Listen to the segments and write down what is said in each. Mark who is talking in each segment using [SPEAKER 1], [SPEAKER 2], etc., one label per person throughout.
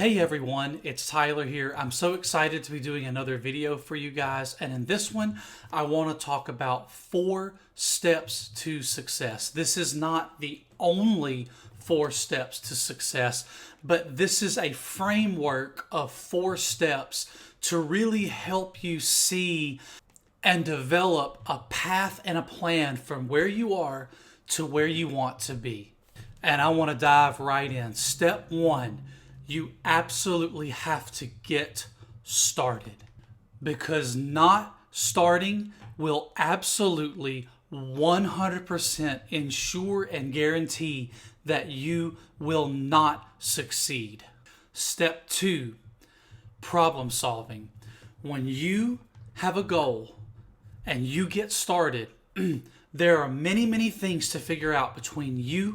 [SPEAKER 1] Hey everyone, it's Tyler here. I'm so excited to be doing another video for you guys. And in this one, I want to talk about 4 steps to success. This is not the only 4 steps to success, but this is a framework of 4 steps to really help you see and develop a path and a plan from where you are to where you want to be. And I want to dive right in. Step 1. You absolutely have to get started, because not starting will absolutely 100% ensure and guarantee that you will not succeed. Step 2, problem solving. When you have a goal and you get started, there are many things to figure out between you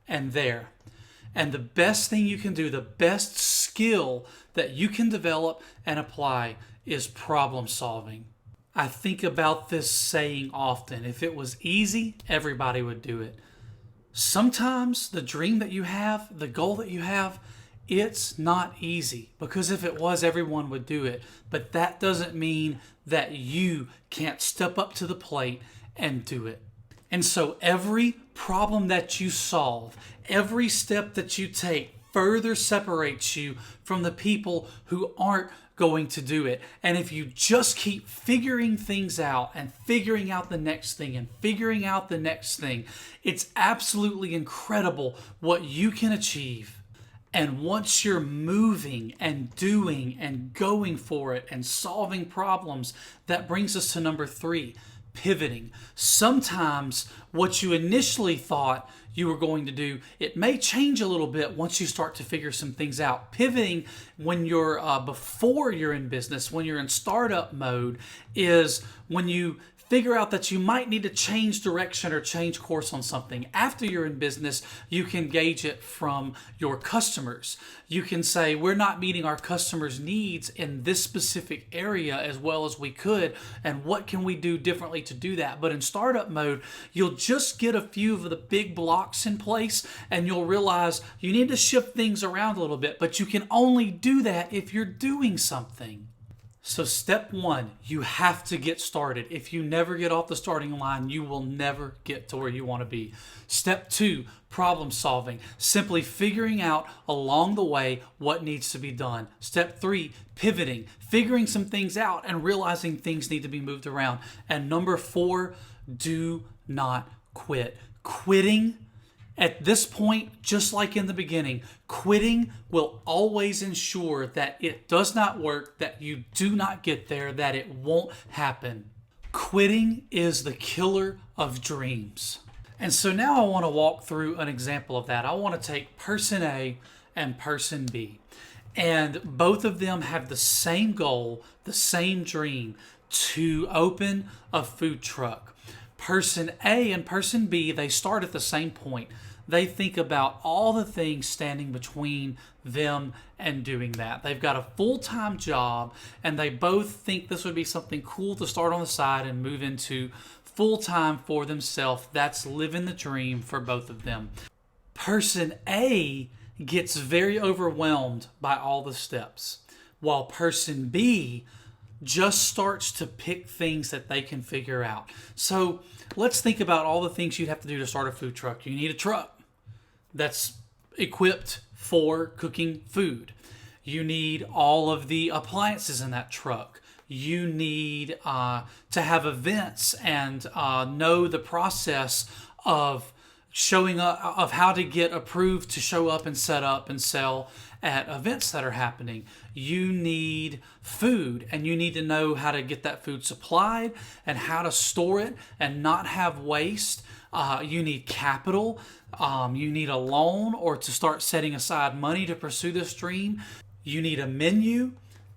[SPEAKER 1] and there. And the best thing you can do, the best skill that you can develop and apply is problem solving. I think about this saying often. If it was easy, everybody would do it. Sometimes the dream that you have, the goal that you have, it's not easy, because if it was, everyone would do it. But that doesn't mean that you can't step up to the plate and do it. And so every problem that you solve, every step that you take further separates you from the people who aren't going to do it. And if you just keep figuring things out and figuring out the next thing and figuring out the next thing, it's absolutely incredible what you can achieve. And once you're moving and doing and going for it and solving problems, that brings us to number 3. Pivoting. Sometimes what you initially thought you were going to do, it may change a little bit once you start to figure some things out. Pivoting when you're before you're in business, when you're in startup mode, is when you figure out that you might need to change direction or change course on something. After you're in business, you can gauge it from your customers. You can say, we're not meeting our customers' needs in this specific area as well as we could, and what can we do differently to do that? But in startup mode, you'll just get a few of the big blocks in place, and you'll realize you need to shift things around a little bit, but you can only do that if you're doing something. So step 1, you have to get started. If you never get off the starting line, you will never get to where you want to be. Step 2, problem solving. Simply figuring out along the way what needs to be done. Step 3, pivoting. Figuring some things out and realizing things need to be moved around. And number 4, do not quit. Quitting, at this point, just like in the beginning, quitting will always ensure that it does not work, that you do not get there, that it won't happen. Quitting is the killer of dreams. And so now I want to walk through an example of that. I want to take person A and person B. And both of them have the same goal, the same dream, to open a food truck. Person A and person B, they start at the same point. They think about all the things standing between them and doing that. They've got a full-time job, and they both think this would be something cool to start on the side and move into full-time for themselves. That's living the dream for both of them. Person A gets very overwhelmed by all the steps, while person B just starts to pick things that they can figure out. So let's think about all the things you'd have to do to start a food truck. You need a truck that's equipped for cooking food. You need all of the appliances in that truck. You need to have events and know the process of showing up, of how to get approved to show up and set up and sell at events that are happening. You need food, and you need to know how to get that food supplied and how to store it and not have waste. You need capital. You need a loan or to start setting aside money to pursue this dream. You need a menu.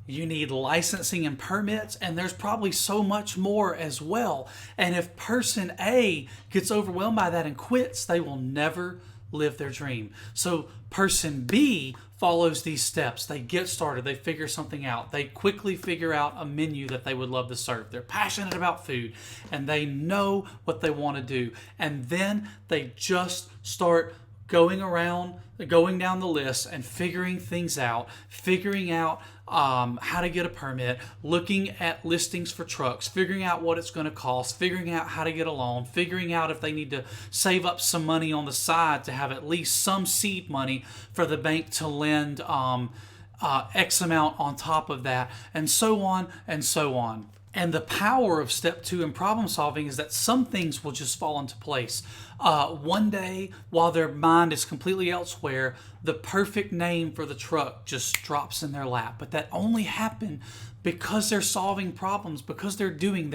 [SPEAKER 1] You need licensing and permits, and there's probably so much more as well. And if person A gets overwhelmed by that and quits, they will never live their dream. So person B follows these steps. They get started. They figure something out. They quickly figure out a menu that they would love to serve. They're passionate about food, and they know what they want to do. And then they just start going down the list and figuring things out, figuring out how to get a permit, looking at listings for trucks, figuring out what it's going to cost, figuring out how to get a loan, figuring out if they need to save up some money on the side to have at least some seed money for the bank to lend X amount on top of that, and so on and so on. And the power of step 2 in problem solving is that some things will just fall into place. One day, while their mind is completely elsewhere, the perfect name for the truck just drops in their lap. But that only happened because they're solving problems, because their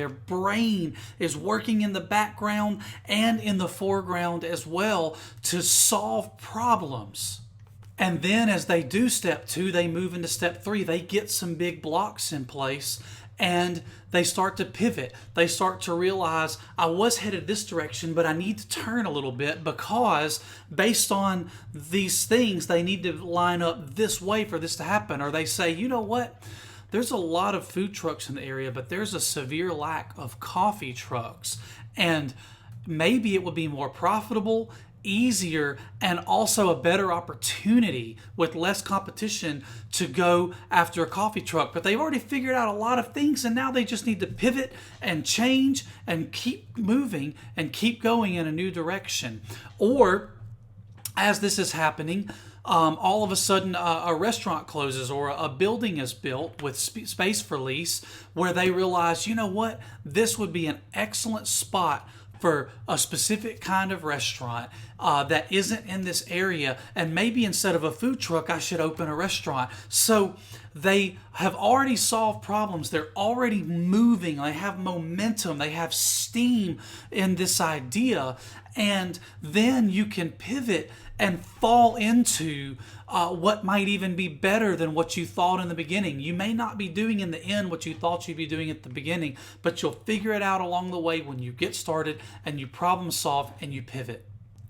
[SPEAKER 1] brain is working in the background and in the foreground as well to solve problems. And then as they do step 2, they move into step 3. They get some big blocks in place and they start to pivot. They start to realize, I was headed this direction, but I need to turn a little bit because based on these things, they need to line up this way for this to happen. Or they say, you know what? There's a lot of food trucks in the area, but there's a severe lack of coffee trucks. And maybe it would be more profitable, easier, and also a better opportunity with less competition to go after a coffee truck. But they've already figured out a lot of things, and now they just need to pivot and change and keep moving and keep going in a new direction. Or as this is happening, all of a sudden a restaurant closes or a building is built with space for lease where they realize, you know what, this would be an excellent spot for a specific kind of restaurant that isn't in this area, and maybe instead of a food truck, I should open a restaurant. So they have already solved problems. They're already moving. They have momentum. They have steam in this idea. And then you can pivot and fall into what might even be better than what you thought in the beginning. You may not be doing in the end what you thought you'd be doing at the beginning, but you'll figure it out along the way when you get started and you problem solve and you pivot.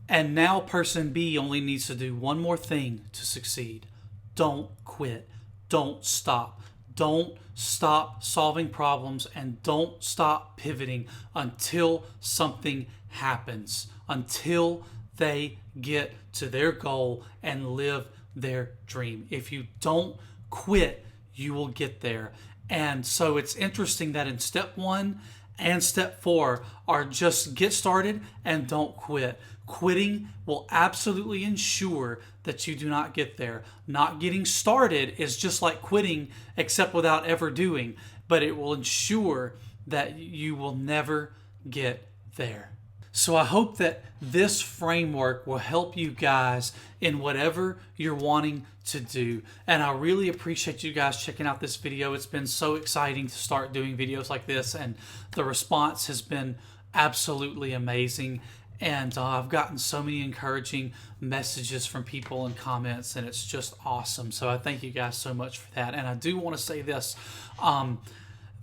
[SPEAKER 1] And now person B only needs to do one more thing to succeed. Don't quit. Don't stop. Don't stop solving problems and don't stop pivoting until something happens, until they get to their goal and live their dream. If you don't quit, you will get there. And so it's interesting that in step 1 and step 4 are just get started and don't quit. Quitting will absolutely ensure that you do not get there. Not getting started is just like quitting, except without ever doing, but it will ensure that you will never get there. So I hope that this framework will help you guys in whatever you're wanting to do. And I really appreciate you guys checking out this video. It's been so exciting to start doing videos like this, and the response has been absolutely amazing. And I've gotten so many encouraging messages from people and comments, and it's just awesome. So I thank you guys so much for that. And I do want to say this.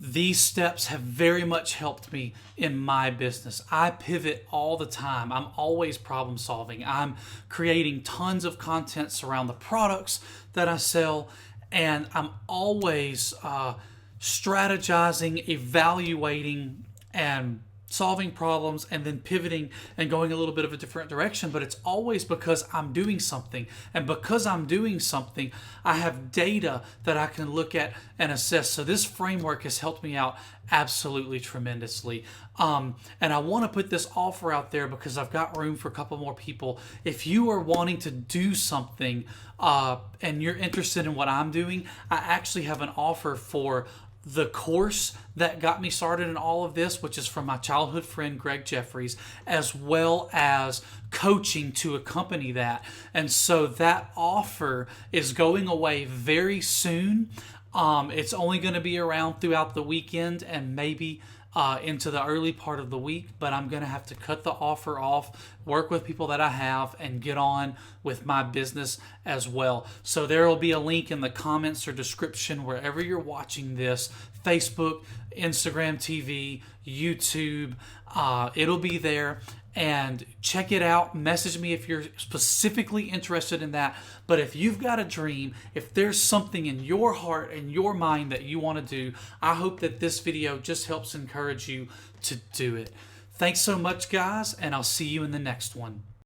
[SPEAKER 1] These steps have very much helped me in my business. I pivot all the time. I'm always problem solving. I'm creating tons of content around the products that I sell, and I'm always strategizing, evaluating, and solving problems and then pivoting and going a little bit of a different direction, but it's always because I'm doing something. And because I'm doing something, I have data that I can look at and assess. So this framework has helped me out absolutely tremendously. And I want to put this offer out there because I've got room for a couple more people. If you are wanting to do something and you're interested in what I'm doing, I actually have an offer for the course that got me started in all of this, which is from my childhood friend Greg Jeffries, as well as coaching to accompany that. And so that offer is going away very soon. It's only going to be around throughout the weekend and maybe into the early part of the week, but I'm going to have to cut the offer off, work with people that I have, and get on with my business as well. So there will be a link in the comments or description wherever you're watching this, Facebook, Instagram TV, YouTube. It'll be there. And check it out. Message me if you're specifically interested in that. But if you've got a dream, if there's something in your heart and your mind that you want to do, I hope that this video just helps encourage you to do it. Thanks so much, guys, and I'll see you in the next one.